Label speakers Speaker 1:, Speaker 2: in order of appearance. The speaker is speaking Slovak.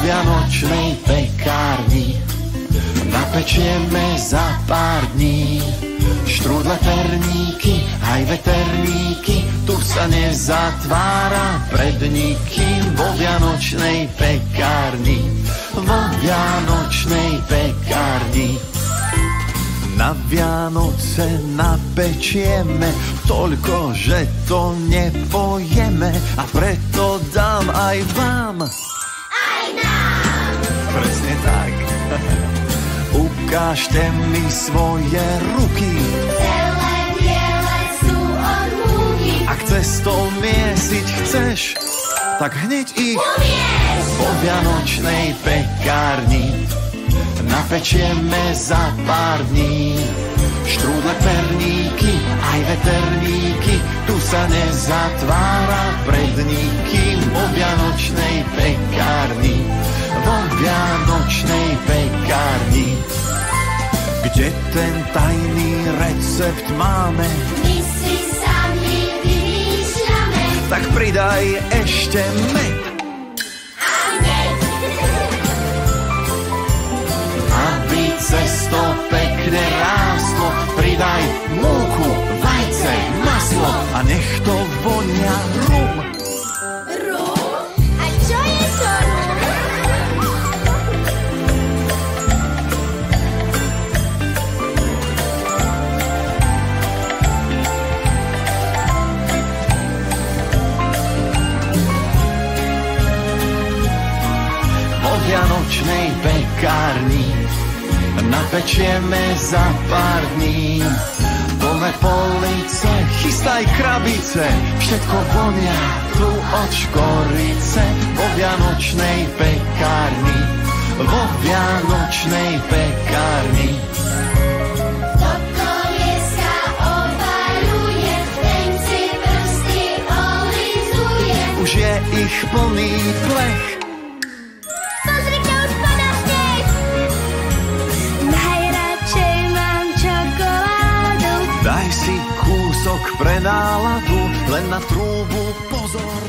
Speaker 1: vianočnej pekárni napečieme za pár dní. Štrúdle, perníky, aj veterníky, tu sa nezatvára pred nikým. Vo vianočnej pekárni, vo vianočnej pekárni. Na Vianoce napečieme toľko, že to nepojeme, a preto dám aj vám.
Speaker 2: Aj nám.
Speaker 1: Presne tak. Ukážte mi svoje ruky.
Speaker 2: Celé biele sú od múky.
Speaker 1: Ak cestou miesiť chceš, tak hneď ich
Speaker 2: Umieš.
Speaker 1: vo vianočnej pekárni napečieme za pár dní. Štrúdle, perníky, aj veterníky, tu sa nezatvára pred nikým. Vo vianočnej pekárni, vo vianočnej pekárni. Kde ten tajný recept máme?
Speaker 2: My si sami vymýšľame.
Speaker 1: Tak pridaj ešte med. Aby cesto pekne rástlo, pridaj múku, vajce, maslo a nech to vonia rum.
Speaker 2: Rum? A čo je to rum?
Speaker 1: Vo vianočnej pekárni napečieme za pár dní. Plné police, chystaj krabice, všetko vonia tu od škorice. Vo vianočnej pekárni, vo vianočnej pekárni.
Speaker 2: To kolieska obaluje, ten si prsty olizuje.
Speaker 1: Už je ich plný plech.
Speaker 2: Pozrite, už padá sneh. Najradšej mám čokoládu.
Speaker 1: Daj si kúsok pre náladu, len na trúbu pozor.